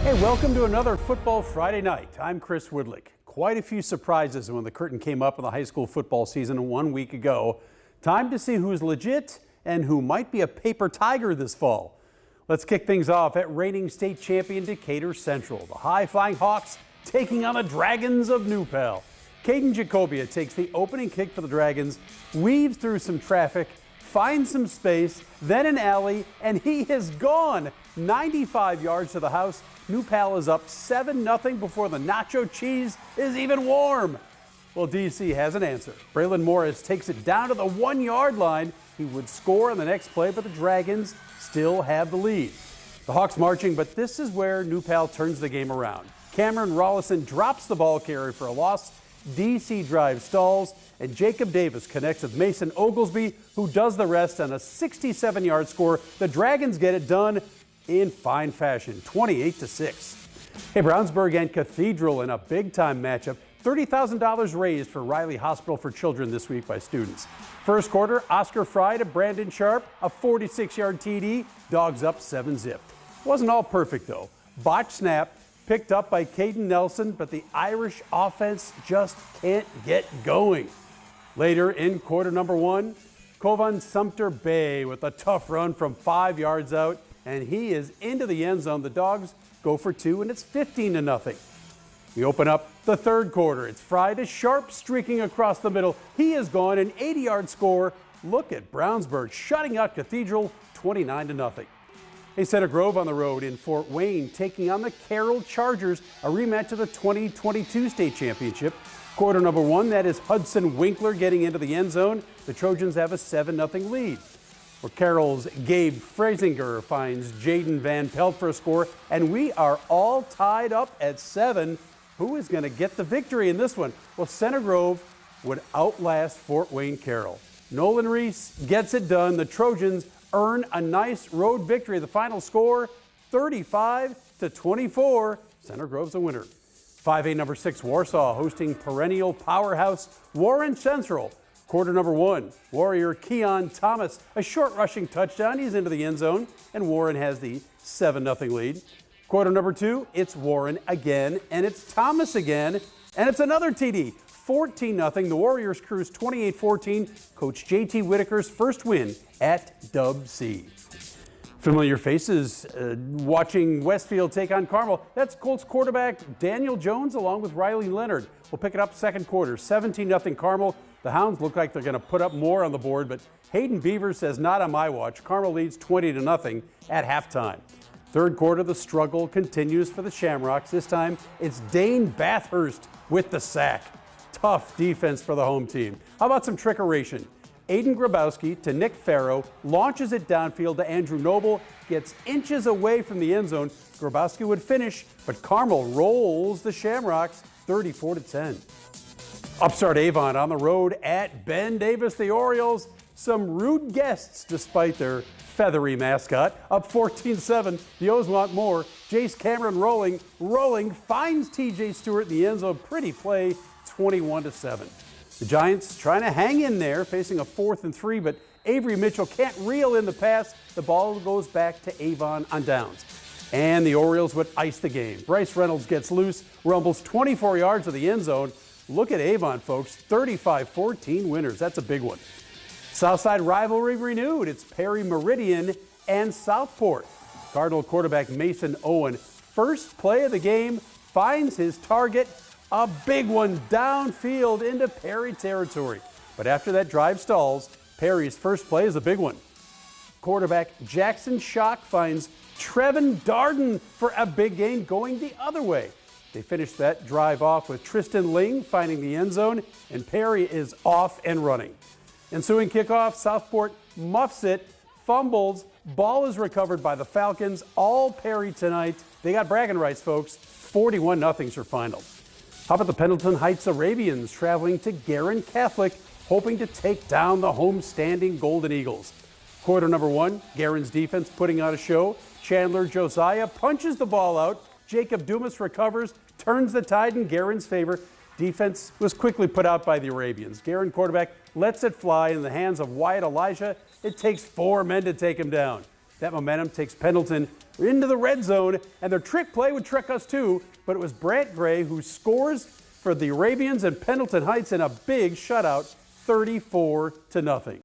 Hey, welcome to another Football Friday night. I'm Chris Woodlick. Quite a few surprises when the curtain came up on the high school football season 1 week ago. Time to see who's legit and who might be a paper tiger this fall. Let's kick things off at reigning state champion Decatur Central. The high-flying Hawks taking on the Dragons of New Pal. Caden Jacobia takes the opening kick for the Dragons, weaves through some traffic, finds some space, then an alley, and he is gone. 95 yards to the house. New Pal is up 7-0 before the nacho cheese is even warm. Well, DC has an answer. Braylon Morris takes it down to the 1-yard line. He would score on the next play, but the Dragons still have the lead. The Hawks marching, but this is where New Pal turns the game around. Cameron Rollison drops the ball carrier for a loss. DC drive stalls, and Jacob Davis connects with Mason Oglesby, who does the rest on a 67-yard score. The Dragons get it done in fine fashion, 28-6. Hey, Brownsburg and Cathedral in a big-time matchup. $30,000 raised for Riley Hospital for Children this week by students. First quarter, Oscar Fry to Brandon Sharp, a 46-yard TD. Dogs up 7-zip. Wasn't all perfect, though. Botch snap, picked up by Caden Nelson, but the Irish offense just can't get going. Later in quarter number one, Kovan Sumter Bay with a tough run from 5 yards out, and he is into the end zone. The Dogs go for two, and it's 15-0. We open up the third quarter. It's Fry to Sharp streaking across the middle. He is gone, an 80-yard score. Look at Brownsburg shutting out Cathedral 29-0. Hey, Center Grove on the road in Fort Wayne taking on the Carroll Chargers, a rematch of the 2022 state championship. Quarter number one, that is Hudson Winkler getting into the end zone. The Trojans have a 7-0 lead. Where Carroll's Gabe Frasinger finds Jaden Van Pelt for a score, and we are all tied up at 7. Who is going to get the victory in this one? Well, Center Grove would outlast Fort Wayne Carroll. Nolan Reese gets it done. The Trojans earn a nice road victory. The final score, 35-24. Center Grove's a winner. 5A number 6 Warsaw hosting perennial powerhouse Warren Central. Quarter number one, Warrior Keon Thomas, a short rushing touchdown. He's into the end zone, and Warren has the 7-0 lead. Quarter number two, it's Warren again, and it's Thomas again, and it's another TD. 14-0. The Warriors cruise 28-14. Coach J.T. Whitaker's first win at Dub C. Familiar faces watching Westfield take on Carmel. That's Colts quarterback Daniel Jones along with Riley Leonard. We'll pick it up second quarter, 17-0 Carmel. The Hounds look like they're going to put up more on the board, but Hayden Beaver says not on my watch. Carmel leads 20-0 at halftime. Third quarter, the struggle continues for the Shamrocks. This time, it's Dane Bathurst with the sack. Tough defense for the home team. How about some trickeration? Aiden Grabowski to Nick Farrow, launches it downfield to Andrew Noble, gets inches away from the end zone. Grabowski would finish, but Carmel rolls the Shamrocks 34-10. Upstart Avon on the road at Ben Davis. The Orioles, some rude guests despite their feathery mascot. Up 14-7. The O's want more. Jace Cameron rolling, finds TJ Stewart in the end zone. Pretty play, 21-7. The Giants trying to hang in there, facing a 4th and 3, but Avery Mitchell can't reel in the pass. The ball goes back to Avon on downs. And the Orioles would ice the game. Bryce Reynolds gets loose, rumbles 24 yards to the end zone. Look at Avon, folks, 35-14 winners. That's a big one. Southside rivalry renewed. It's Perry Meridian and Southport. Cardinal quarterback Mason Owen, first play of the game, finds his target. A big one downfield into Perry territory. But after that drive stalls, Perry's first play is a big one. Quarterback Jackson Schock finds Trevin Darden for a big gain going the other way. They finish that drive off with Tristan Ling finding the end zone, and Perry is off and running. Ensuing kickoff, Southport muffs it, fumbles, ball is recovered by the Falcons. All Perry tonight. They got bragging rights, folks. 41-0's your final. How about the Pendleton Heights Arabians traveling to Guerin Catholic, hoping to take down the home-standing Golden Eagles? Quarter number one, Guerin's defense putting on a show. Chandler Josiah punches the ball out. Jacob Dumas recovers, turns the tide in Guerin's favor. Defense was quickly put out by the Arabians. Guerin quarterback lets it fly in the hands of Wyatt Elijah. It takes 4 men to take him down. That momentum takes Pendleton into the red zone, and their trick play would trick us too, but it was Brant Gray who scores for the Arabians, and Pendleton Heights in a big shutout, 34-0.